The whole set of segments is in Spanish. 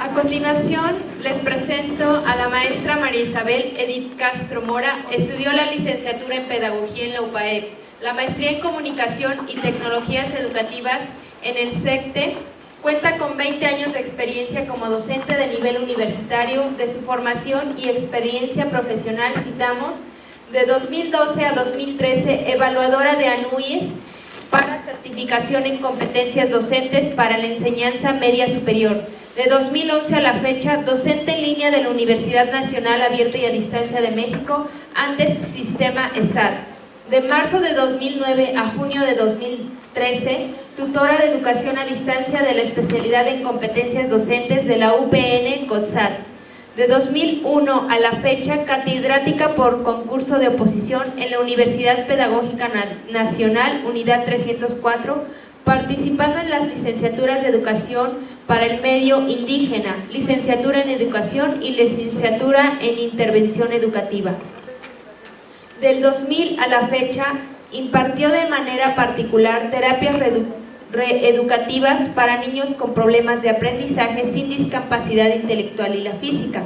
A continuación, les presento a la maestra María Isabel Edith Castro Mora. Estudió la licenciatura en Pedagogía en la UPAEP, la maestría en Comunicación y Tecnologías Educativas en el CECTE. Cuenta con 20 años de experiencia como docente de nivel universitario. De su formación y experiencia profesional citamos: de 2012 a 2013, evaluadora de ANUIES para certificación en competencias docentes para la enseñanza media superior. De 2011 a la fecha, docente en línea de la Universidad Nacional Abierta y a Distancia de México, antes Sistema ESAD. De marzo de 2009 a junio de 2013, tutora de educación a distancia de la especialidad en competencias docentes de la UPN CONSAD. De 2001 a la fecha, catedrática por concurso de oposición en la Universidad Pedagógica Nacional, Unidad 304, participando en las licenciaturas de Educación para el Medio Indígena, licenciatura en Educación y licenciatura en Intervención Educativa. Del 2000 a la fecha, impartió de manera particular terapias reeducativas para niños con problemas de aprendizaje sin discapacidad intelectual y la física.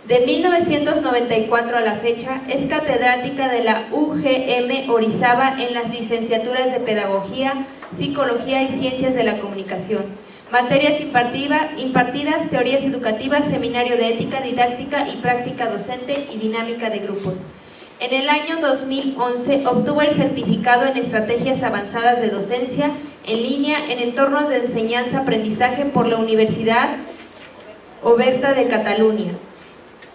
De 1994 a la fecha, es catedrática de la UGM Orizaba en las licenciaturas de Pedagogía, Psicología y Ciencias de la Comunicación. Materias impartidas, teorías educativas, seminario de ética, didáctica y práctica docente y dinámica de grupos. En el año 2011 obtuvo el certificado en estrategias avanzadas de docencia en línea en entornos de enseñanza-aprendizaje por la Universidad Oberta de Cataluña.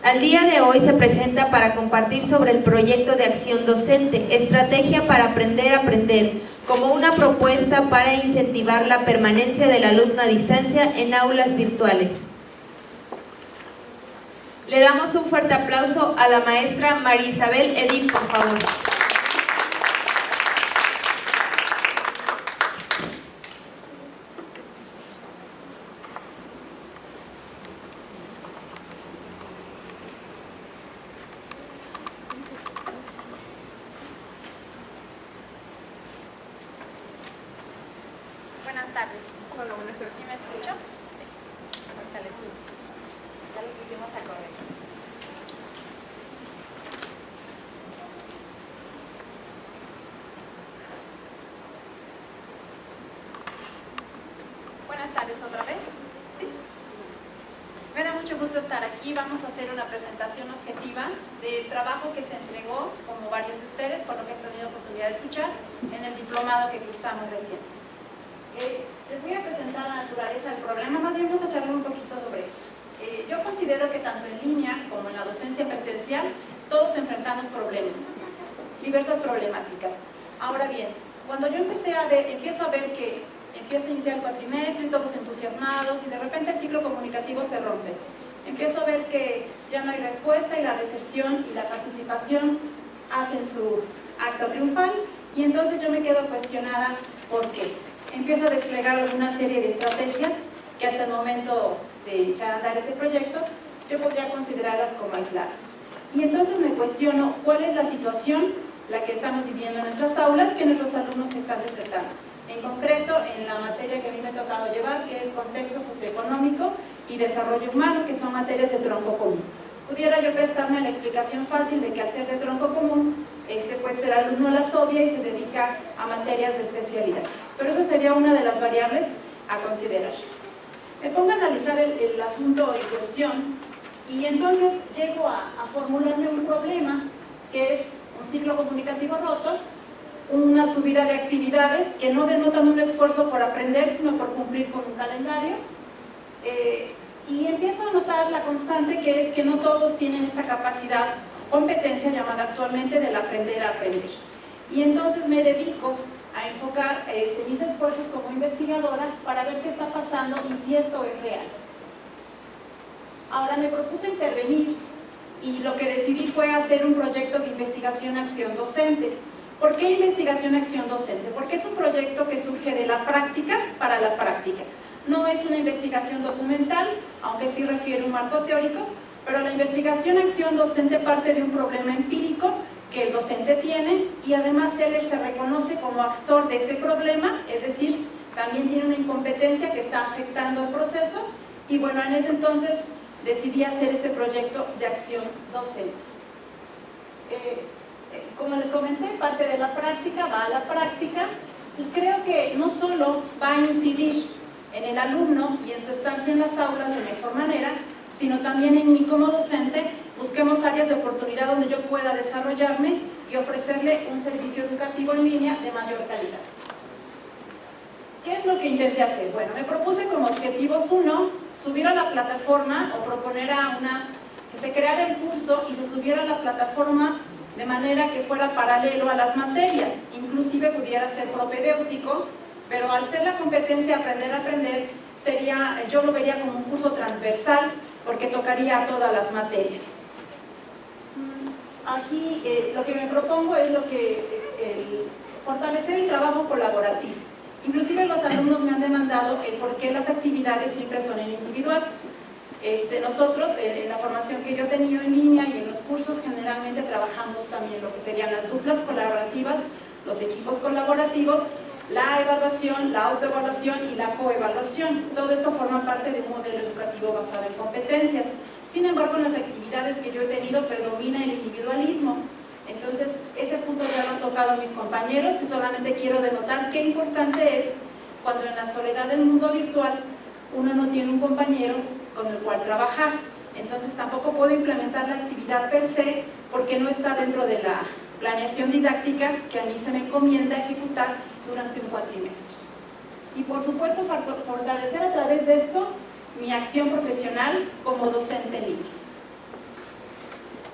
Al día de hoy se presenta para compartir sobre el proyecto de acción docente, Estrategia para Aprender a Aprender, como una propuesta para incentivar la permanencia del alumno a distancia en aulas virtuales. Le damos un fuerte aplauso a la maestra María Isabel Edith, por favor. Buenas tardes. Hola, buenas tardes. ¿Sí me escucho? Ahorita les subo. Ya lo pusimos a correr. Buenas tardes otra vez. ¿Sí? Me da mucho gusto estar aquí. Vamos a hacer una presentación objetiva del trabajo que se entregó, como varios de ustedes, por lo que he tenido oportunidad de escuchar, en el diplomado que cursamos recién. Les voy a presentar la naturaleza del problema, más bien vamos a charlar un poquito sobre eso. Yo considero que tanto en línea como en la docencia presencial, todos enfrentamos problemas, diversas problemáticas. Ahora bien, cuando yo empiezo a ver que empieza a iniciar el cuatrimestre y todos entusiasmados y de repente el ciclo comunicativo se rompe, empiezo a ver que ya no hay respuesta y la deserción y la participación hacen su acto triunfal, y entonces yo me quedo cuestionada ¿por qué? Empiezo a desplegar una serie de estrategias que hasta el momento de echar a andar este proyecto yo podría considerarlas como aisladas. Y entonces me cuestiono cuál es la situación, la que estamos viviendo en nuestras aulas, que nuestros alumnos están desertando. En concreto, en la materia que a mí me ha tocado llevar, que es contexto socioeconómico y desarrollo humano, que son materias de tronco común. Pudiera yo prestarme a la explicación fácil de que al ser de tronco común, pues el alumno las obvia y se dedica a materias de especialidad. Pero eso sería una de las variables a considerar. Me pongo a analizar el asunto en cuestión y entonces llego a formularme un problema, que es un ciclo comunicativo roto, una subida de actividades que no denotan un esfuerzo por aprender, sino por cumplir con un calendario. Y empiezo a notar la constante, que es que no todos tienen esta capacidad, competencia llamada actualmente del aprender a aprender. Y entonces me dedico a enfocar mis esfuerzos como investigadora para ver qué está pasando y si esto es real. Ahora me propuse intervenir y lo que decidí fue hacer un proyecto de investigación-acción docente. ¿Por qué investigación-acción docente? Porque es un proyecto que surge de la práctica para la práctica. No es una investigación documental, aunque sí refiere un marco teórico, pero la investigación-acción docente parte de un problema empírico que el docente tiene y además él se reconoce como actor de ese problema, es decir, también tiene una incompetencia que está afectando el proceso Y bueno, en ese entonces decidí hacer este proyecto de acción docente. Como les comenté, parte de la práctica va a la práctica y creo que no solo va a incidir en el alumno y en su estancia en las aulas de mejor manera, sino también en mí como docente. Busquemos áreas de oportunidad donde yo pueda desarrollarme y ofrecerle un servicio educativo en línea de mayor calidad. ¿Qué es lo que intenté hacer? Bueno, me propuse como objetivos 1, subir a la plataforma o proponer que se creara el curso y se subiera a la plataforma de manera que fuera paralelo a las materias, inclusive pudiera ser propedéutico, pero al ser la competencia aprender a aprender, yo lo vería como un curso transversal porque tocaría todas las materias. Aquí lo que me propongo es fortalecer el trabajo colaborativo. Inclusive los alumnos me han demandado el por qué las actividades siempre son en individual. Nosotros, en la formación que yo he tenido en línea y en los cursos, generalmente trabajamos también lo que serían las duplas colaborativas, los equipos colaborativos, la evaluación, la autoevaluación y la coevaluación. Todo esto forma parte de un modelo educativo basado en competencias. Sin embargo, en las actividades que yo he tenido predomina el individualismo. Entonces, ese punto ya lo han tocado mis compañeros y solamente quiero denotar qué importante es cuando en la soledad del mundo virtual uno no tiene un compañero con el cual trabajar. Entonces, tampoco puedo implementar la actividad per se porque no está dentro de la planeación didáctica que a mí se me encomienda ejecutar durante un cuatrimestre. Y por supuesto, fortalecer a través de esto mi acción profesional como docente en línea.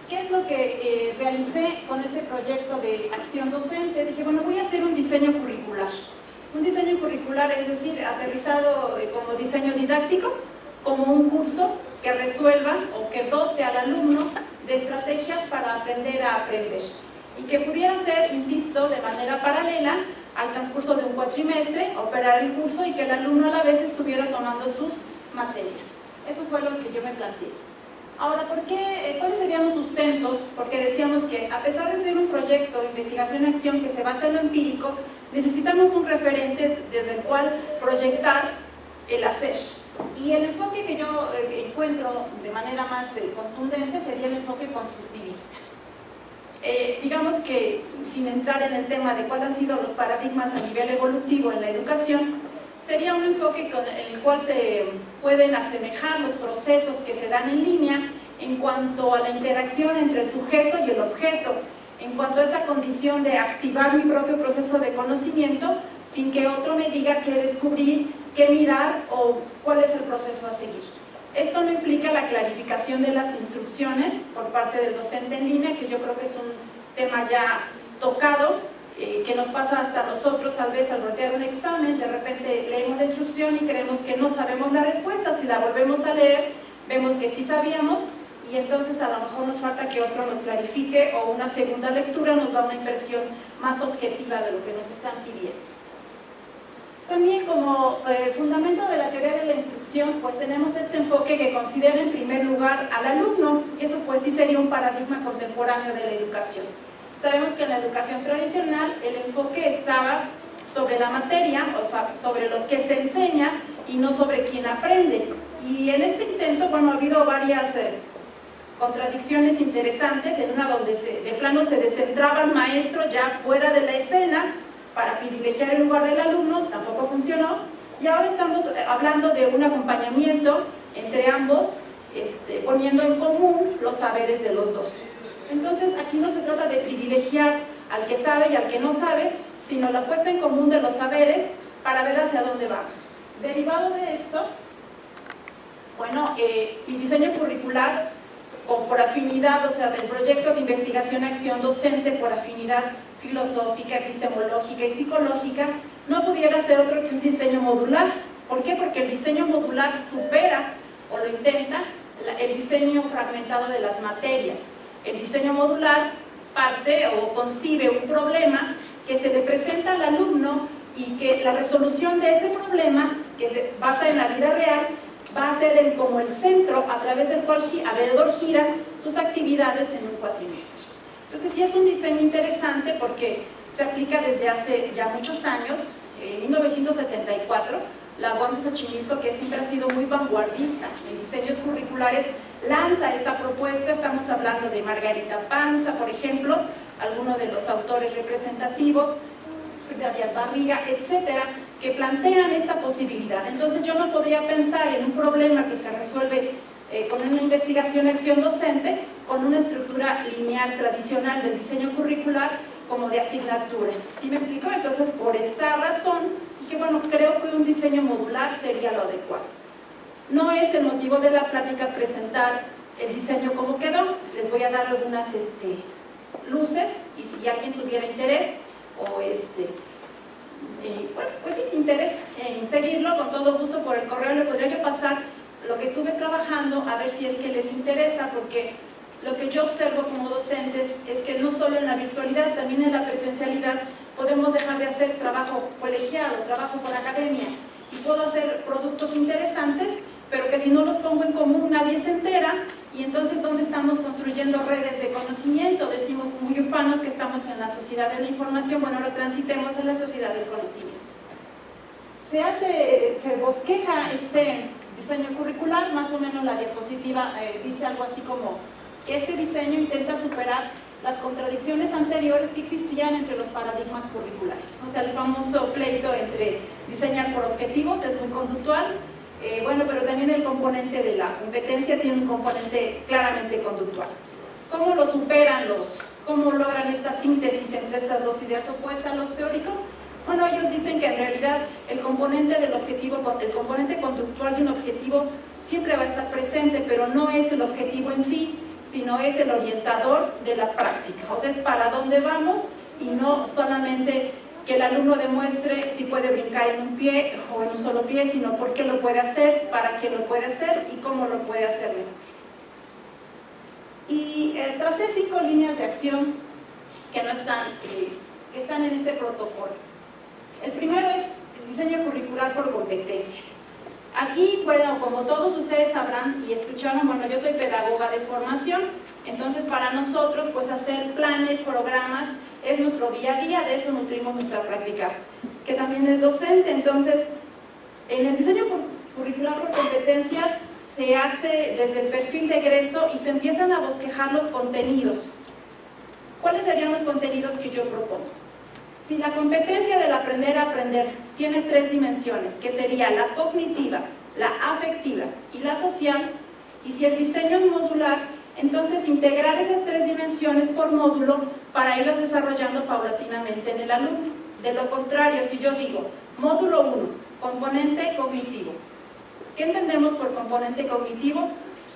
¿Qué es lo que realicé con este proyecto de acción docente? Dije, bueno, voy a hacer un diseño curricular. Un diseño curricular, es decir, aterrizado como diseño didáctico, como un curso que resuelva o que dote al alumno de estrategias para aprender a aprender. Y que pudiera ser, insisto, de manera paralela al transcurso de un cuatrimestre, operar el curso y que el alumno a la vez estuviera tomando sus materias. Eso fue lo que yo me planteé. Ahora, ¿cuáles serían los sustentos? Porque decíamos que a pesar de ser un proyecto de investigación-acción que se basa en lo empírico, necesitamos un referente desde el cual proyectar el hacer. Y el enfoque que yo encuentro de manera más contundente sería el enfoque constructivista. Digamos que, sin entrar en el tema de cuáles han sido los paradigmas a nivel evolutivo en la educación, sería un enfoque en el cual se pueden asemejar los procesos que se dan en línea en cuanto a la interacción entre el sujeto y el objeto, en cuanto a esa condición de activar mi propio proceso de conocimiento sin que otro me diga qué descubrir, qué mirar o cuál es el proceso a seguir. Esto no implica la clarificación de las instrucciones por parte del docente en línea, que yo creo que es un tema ya tocado, que nos pasa hasta nosotros, tal vez al voltear un examen, de repente leemos la instrucción y creemos que no sabemos la respuesta. Si la volvemos a leer, vemos que sí sabíamos y entonces a lo mejor nos falta que otro nos clarifique o una segunda lectura nos da una impresión más objetiva de lo que nos están pidiendo. También como fundamento de la teoría de la instrucción, pues tenemos este enfoque que considera en primer lugar al alumno, y eso pues sí sería un paradigma contemporáneo de la educación. Sabemos que en la educación tradicional el enfoque estaba sobre la materia, o sea, sobre lo que se enseña y no sobre quién aprende. Y en este intento, bueno, ha habido varias contradicciones interesantes, en una donde de plano se descentraba el maestro ya fuera de la escena para privilegiar el lugar del alumno, tampoco funcionó, y ahora estamos hablando de un acompañamiento entre ambos, poniendo en común los saberes de los dos. Entonces, aquí no se trata de privilegiar al que sabe y al que no sabe, sino la puesta en común de los saberes para ver hacia dónde vamos. Derivado de esto, bueno, mi diseño curricular, por afinidad, o sea, del proyecto de investigación-acción docente por afinidad filosófica, epistemológica y psicológica, no pudiera ser otro que un diseño modular. ¿Por qué? Porque el diseño modular supera, o lo intenta, el diseño fragmentado de las materias. El diseño modular parte o concibe un problema que se le presenta al alumno y que la resolución de ese problema, que se basa en la vida real, va a ser como el centro a través del cual alrededor giran sus actividades en un cuatrimestre. Entonces sí es un diseño interesante porque se aplica desde hace ya muchos años, en 1974, la UAM de Xochimilco, que siempre ha sido muy vanguardista en diseños curriculares, lanza esta propuesta. Estamos hablando de Margarita Panza, por ejemplo, algunos de los autores representativos, Frida Díaz Barriga, etcétera, que plantean esta posibilidad. Entonces yo no podría pensar en un problema que se resuelve con una investigación y acción docente, con una estructura lineal tradicional del diseño curricular como de asignatura. ¿Sí me explico? Entonces, por esta razón, dije, bueno, creo que un diseño modular sería lo adecuado. No es el motivo de la plática presentar el diseño como quedó. Les voy a dar algunas luces, y si alguien tuviera interés o bueno, pues sí, interés en seguirlo, con todo gusto por el correo le podría yo pasar lo que estuve trabajando, a ver si es que les interesa, porque lo que yo observo como docentes es que no solo en la virtualidad, también en la presencialidad podemos dejar de hacer trabajo colegiado, trabajo por academia, y puedo hacer productos interesantes, pero que si no los pongo en común nadie se entera. Y entonces, ¿dónde estamos construyendo redes de conocimiento? Decimos muy ufanos que estamos en la sociedad de la información. Bueno, ahora transitemos en la sociedad del conocimiento. Se bosqueja este diseño curricular, más o menos la diapositiva dice algo así como que este diseño intenta superar las contradicciones anteriores que existían entre los paradigmas curriculares. O sea, el famoso pleito entre diseñar por objetivos es muy conductual. Bueno, pero también el componente de la competencia tiene un componente claramente conductual. ¿Cómo lo superan cómo logran esta síntesis entre estas dos ideas opuestas, los teóricos? Bueno, ellos dicen que en realidad el componente del objetivo, el componente conductual de un objetivo siempre va a estar presente, pero no es el objetivo en sí, sino es el orientador de la práctica. O sea, es para dónde vamos y no solamente que el alumno demuestre si puede brincar en un pie o en un solo pie, sino por qué lo puede hacer, para qué lo puede hacer y cómo lo puede hacer. Y tracé 5 líneas de acción que no están en este protocolo. El primero es el diseño curricular por competencias. Aquí, bueno, como todos ustedes sabrán y escucharon, bueno, yo soy pedagoga de formación, entonces para nosotros pues hacer planes, programas, es nuestro día a día, de eso nutrimos nuestra práctica, que también es docente. Entonces, en el diseño curricular por competencias se hace desde el perfil de egreso y se empiezan a bosquejar los contenidos. ¿Cuáles serían los contenidos que yo propongo? Si la competencia del aprender a aprender tiene 3 dimensiones, que sería la cognitiva, la afectiva y la social, y si el diseño es modular, entonces integrar esas 3 dimensiones por módulo para irlas desarrollando paulatinamente en el alumno. De lo contrario, si yo digo módulo 1, componente cognitivo, ¿qué entendemos por componente cognitivo?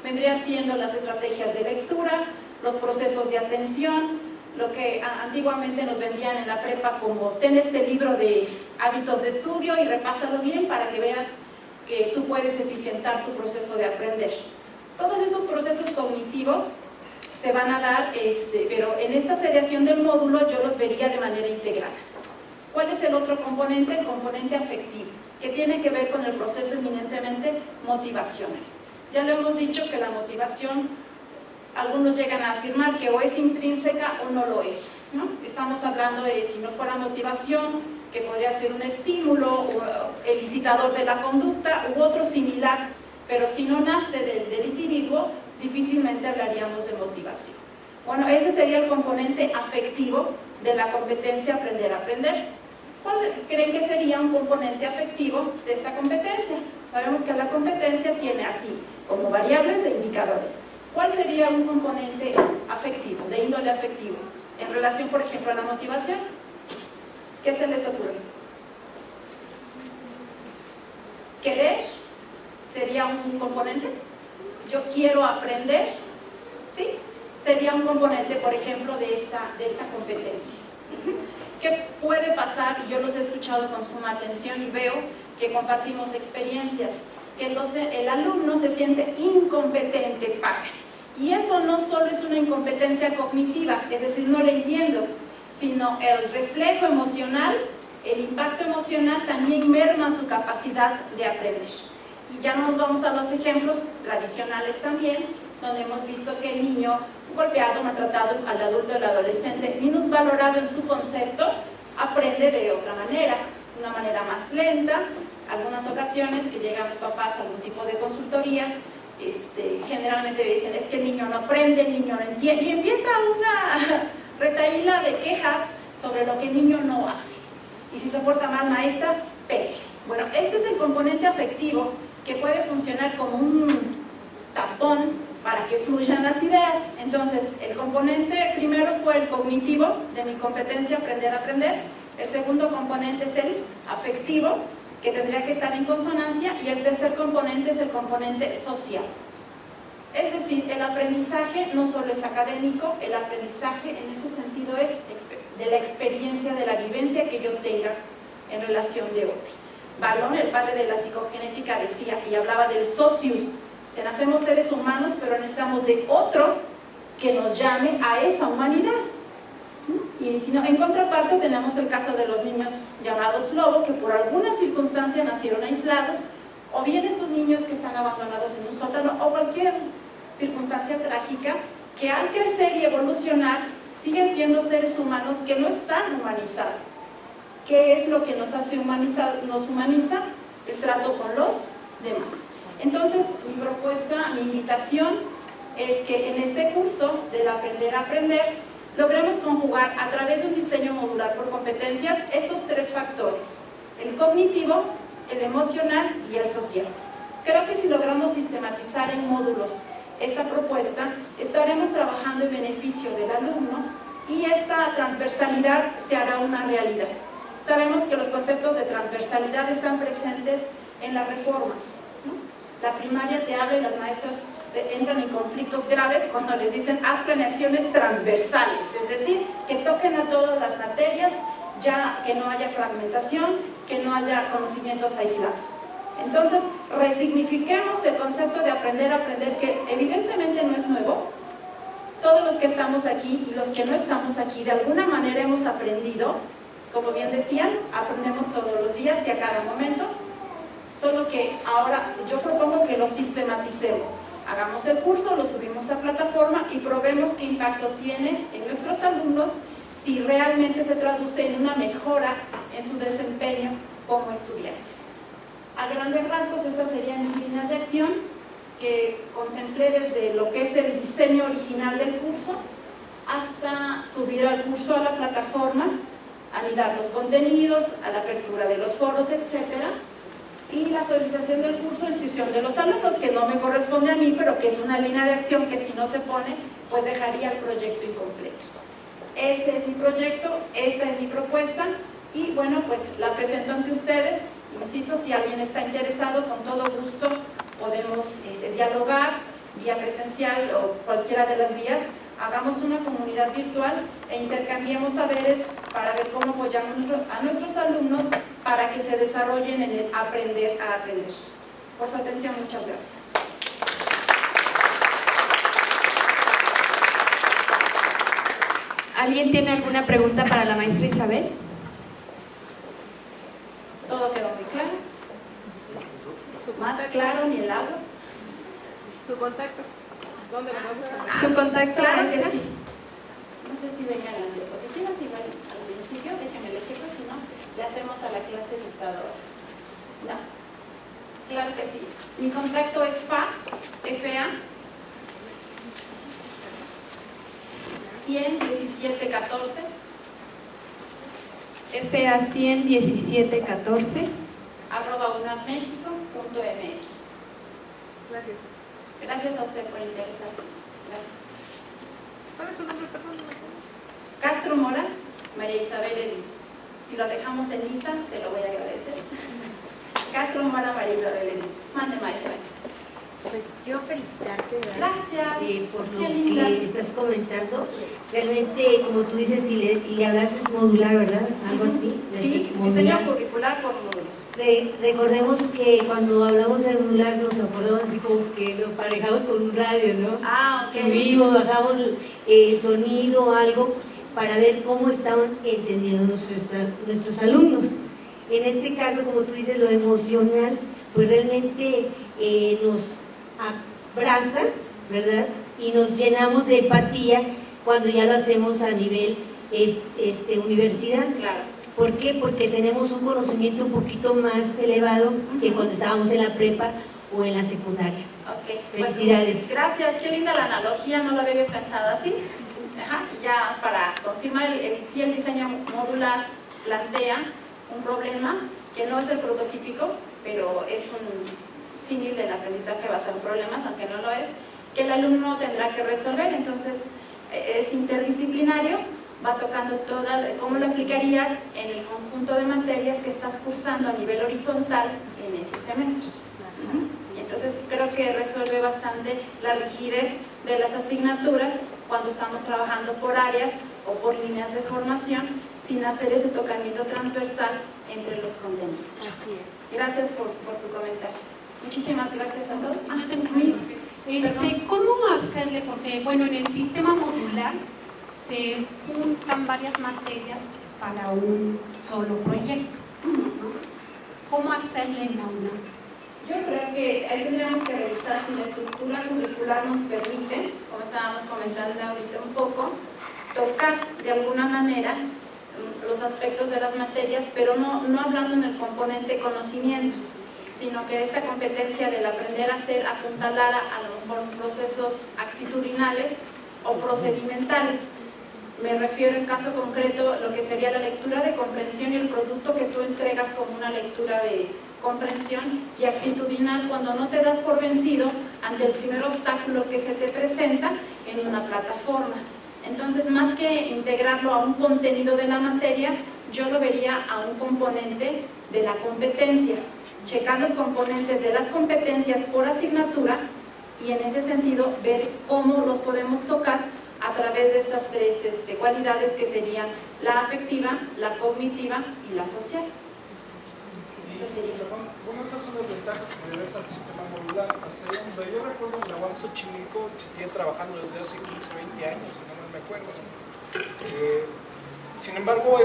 Vendría siendo las estrategias de lectura, los procesos de atención, lo que antiguamente nos vendían en la prepa como ten este libro de hábitos de estudio y repásalo bien para que veas que tú puedes eficientar tu proceso de aprender. Todos estos procesos cognitivos se van a dar, pero en esta seriación del módulo yo los vería de manera integral. ¿Cuál es el otro componente? El componente afectivo, que tiene que ver con el proceso eminentemente motivacional. Ya lo hemos dicho que la motivación, algunos llegan a afirmar que o es intrínseca o no lo es, ¿no? Estamos hablando de si no fuera motivación, que podría ser un estímulo o el incitador de la conducta u otro similar, pero si no nace del individuo, difícilmente hablaríamos de motivación. Bueno, ese sería el componente afectivo de la competencia aprender a aprender. ¿Cuál creen que sería un componente afectivo de esta competencia? Sabemos que la competencia tiene así como variables e indicadores. ¿Cuál sería un componente afectivo, de índole afectivo, en relación, por ejemplo, a la motivación? ¿Qué se les ocurre? ¿Querer sería un componente? Yo quiero aprender, ¿sí? Sería un componente, por ejemplo, de esta competencia. ¿Qué puede pasar? Y yo los he escuchado con suma atención y veo que compartimos experiencias, que el alumno se siente incompetente para. Y eso no solo es una incompetencia cognitiva, es decir, no le entiendo, sino el reflejo emocional, el impacto emocional también merma su capacidad de aprender. Y ya no nos vamos a los ejemplos tradicionales también, donde hemos visto que el niño golpeado, maltratado, al adulto o al adolescente, minusvalorado en su concepto, aprende de otra manera, una manera más lenta. Algunas ocasiones que llegan los papás a algún tipo de consultoría, generalmente dicen, es que el niño no aprende, el niño no entiende, y empieza una retahíla de quejas sobre lo que el niño no hace. Y si se porta mal, maestra, pégale. Bueno, este es el componente afectivo que puede funcionar como un tapón para que fluyan las ideas. Entonces, el componente primero fue el cognitivo, de mi competencia aprender a aprender. El segundo componente es el afectivo, que tendría que estar en consonancia, y el tercer componente es el componente social. Es decir, el aprendizaje no solo es académico, el aprendizaje en este sentido es de la experiencia, de la vivencia que yo tenga en relación de otro. Ballon, el padre de la psicogenética, decía y hablaba del socius, que nacemos seres humanos, pero necesitamos de otro que nos llame a esa humanidad. Y si no, en contraparte tenemos el caso de los niños llamados lobo, que por alguna circunstancia nacieron aislados, o bien estos niños que están abandonados en un sótano, o cualquier circunstancia trágica, que al crecer y evolucionar siguen siendo seres humanos que no están humanizados. ¿Qué es lo que nos hace nos humaniza? El trato con los demás. Entonces, mi propuesta, mi invitación es que en este curso del aprender a aprender logremos conjugar a través de un diseño modular por competencias estos tres factores: el cognitivo, el emocional y el social. Creo que si logramos sistematizar en módulos esta propuesta, estaremos trabajando en beneficio del alumno y esta transversalidad se hará una realidad. Sabemos que los conceptos de transversalidad están presentes en las reformas, ¿no? La primaria te habla y las maestras entran en conflictos graves cuando les dicen haz planeaciones transversales, es decir, que toquen a todas las materias, ya que no haya fragmentación, que no haya conocimientos aislados. Entonces, resignifiquemos el concepto de aprender a aprender, que evidentemente no es nuevo. Todos los que estamos aquí y los que no estamos aquí, de alguna manera hemos aprendido, como bien decían, aprendemos todos los días y a cada momento, solo que ahora yo propongo que lo sistematicemos. Hagamos el curso, lo subimos a plataforma y probemos qué impacto tiene en nuestros alumnos, si realmente se traduce en una mejora en su desempeño como estudiantes. A grandes rasgos, estas serían mis líneas de acción que contemplé desde lo que es el diseño original del curso hasta subir al curso a la plataforma, anidar los contenidos, a la apertura de los foros, etcétera, y la solicitación del curso, inscripción de los alumnos, que no me corresponde a mí, pero que es una línea de acción que si no se pone, pues dejaría el proyecto incompleto. Este es mi proyecto, esta es mi propuesta, y bueno, pues la presento ante ustedes. Insisto, si alguien está interesado, con todo gusto podemos dialogar vía presencial o cualquiera de las vías. Hagamos una comunidad virtual e intercambiemos saberes para ver cómo apoyamos a nuestros alumnos para que se desarrollen en el aprender a aprender. Por su atención, muchas gracias. ¿Alguien tiene alguna pregunta para la maestra Isabel? Todo quedó muy claro. Más claro ni el agua. ¿Su contacto? ¿Dónde lo vamos a ver? ¿Su contacto? Claro que sí. No sé si vengan las diapositivas, igual al principio, déjenme lo checo, si no, le hacemos a la clase dictadora. No. Claro que sí. Mi contacto es FA 1001714. FA 1001714 @unammexico.mx. Gracias. Gracias a usted por interesarse. Gracias. ¿Cuál es su nombre, perdón? Castro Mora, María Isabel Edith. Si lo dejamos en lista, te lo voy a agradecer. Castro Mora, María Isabel Edith. Mande, maestra. Pues yo felicitarte, ¿verdad? Gracias. Por lo Qué linda. que estás comentando. Realmente, como tú dices, si le hablas es modular, ¿verdad? Algo así. Sí, modular. diseño curricular por módulos. Recordemos que cuando hablamos de modular nos acordamos así como que lo parejamos con un radio, ¿no? Ah, ok. Subimos, bajamos el sonido, algo, para ver cómo estaban entendiendo nuestros alumnos. En este caso, como tú dices, lo emocional, pues realmente nos abraza, ¿verdad? Y nos llenamos de empatía cuando ya lo hacemos a nivel universidad. Claro. ¿Por qué? Porque tenemos un conocimiento un poquito más elevado que cuando estábamos en la prepa o en la secundaria. Ok, Felicidades. Pues, gracias, qué linda la analogía, no la había pensado así. Ajá, y ya para confirmar, sí, el diseño modular plantea un problema que no es el prototípico, pero es un símil del aprendizaje basado en problemas, aunque no lo es, que el alumno tendrá que resolver. Entonces es interdisciplinario, va tocando cómo lo aplicarías en el conjunto de materias que estás cursando a nivel horizontal en ese semestre. Entonces creo que resuelve bastante la rigidez de las asignaturas cuando estamos trabajando por áreas o por líneas de formación sin hacer ese tocamiento transversal entre los contenidos. Así es. Gracias por tu comentario. Muchísimas gracias a todos. Yo tengo ¿cómo hacerle? Porque, bueno, en el sistema modular se juntan varias materias para un solo proyecto, ¿no? ¿Cómo hacerle en la UNAM? Yo creo que ahí tendríamos que revisar si la estructura curricular nos permite, como estábamos comentando ahorita un poco, tocar de alguna manera los aspectos de las materias, pero no hablando en el componente conocimiento, sino que esta competencia del aprender a hacer apuntalara a lo mejor procesos actitudinales o procedimentales. Me refiero en caso concreto a lo que sería la lectura de comprensión y el producto que tú entregas como una lectura de comprensión, y actitudinal cuando no te das por vencido ante el primer obstáculo que se te presenta en una plataforma. Entonces, más que integrarlo a un contenido de la materia, yo lo vería a un componente de la competencia, checar los componentes de las competencias por asignatura y en ese sentido ver cómo los podemos tocar a través de estas tres cualidades que serían la afectiva, la cognitiva y la social. Bueno, esas son las ventajas que le ves al sistema modular. Hasta donde yo recuerdo, en la UAM Xochimilco se tiene trabajando desde hace 15, 20 años, si no me acuerdo. Sin embargo,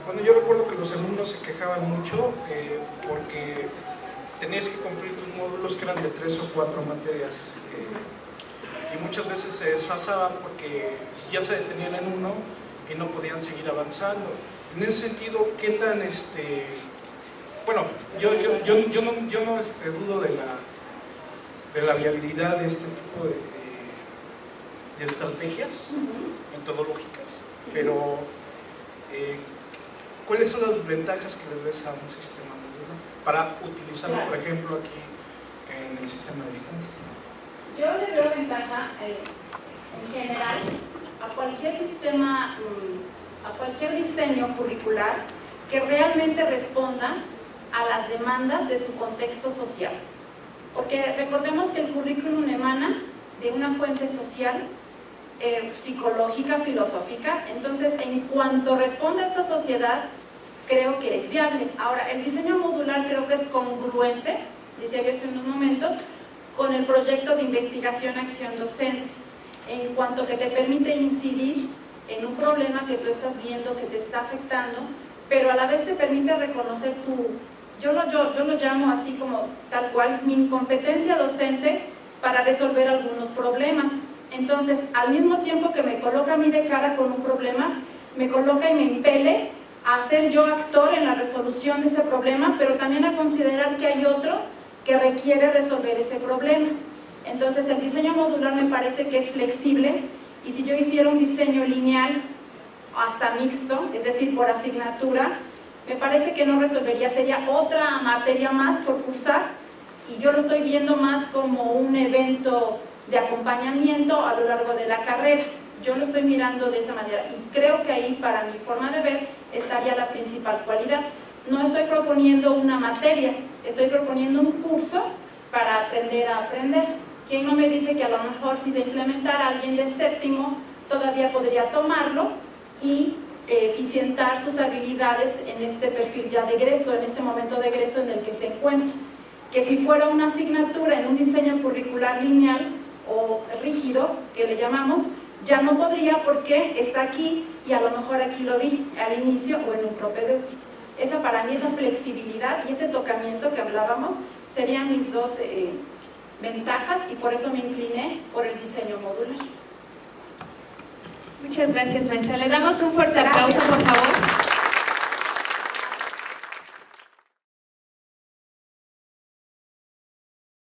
bueno, yo recuerdo que los alumnos se quejaban mucho porque tenías que cumplir tus módulos que eran de 3 o 4 materias. Y muchas veces se desfasaban porque ya se detenían en uno y no podían seguir avanzando. En ese sentido, ¿qué tan bueno, yo no dudo de la viabilidad de este tipo de estrategias metodológicas, pero ¿cuáles son las ventajas que le ves a un sistema modular para utilizarlo, por ejemplo, aquí en el sistema de distancia? Yo le veo ventaja en general a cualquier sistema, a cualquier diseño curricular que realmente responda a las demandas de su contexto social. Porque recordemos que el currículum emana de una fuente social, psicológica, filosófica. Entonces, en cuanto responde a esta sociedad, creo que es viable. Ahora, el diseño modular creo que es congruente, decía yo hace unos momentos, con el proyecto de investigación-acción docente, en cuanto que te permite incidir en un problema que tú estás viendo, que te está afectando, pero a la vez te permite reconocer yo lo llamo así como tal cual, mi incompetencia docente para resolver algunos problemas. Entonces, al mismo tiempo que me coloca a mí de cara con un problema, me coloca y me impele a ser yo actor en la resolución de ese problema, pero también a considerar que hay otro que requiere resolver ese problema. Entonces, el diseño modular me parece que es flexible, y si yo hiciera un diseño lineal hasta mixto, es decir, por asignatura, me parece que no resolvería, sería otra materia más por cursar, y yo lo estoy viendo más como un evento de acompañamiento a lo largo de la carrera. Yo lo estoy mirando de esa manera, y creo que ahí, para mi forma de ver, estaría la principal cualidad. No estoy proponiendo una materia, estoy proponiendo un curso para aprender a aprender. ¿Quién no me dice que a lo mejor si se implementara alguien de séptimo todavía podría tomarlo y eficientar sus habilidades en este perfil ya de egreso, en este momento de egreso en el que se encuentra? Que si fuera una asignatura en un diseño curricular lineal o rígido, que le llamamos, ya no podría porque está aquí y a lo mejor aquí lo vi al inicio o en un propedéutico. Esa, para mí, esa flexibilidad y ese tocamiento que hablábamos serían mis dos ventajas, y por eso me incliné por el diseño modular. Muchas gracias, maestra. Le damos un fuerte aplauso, por favor.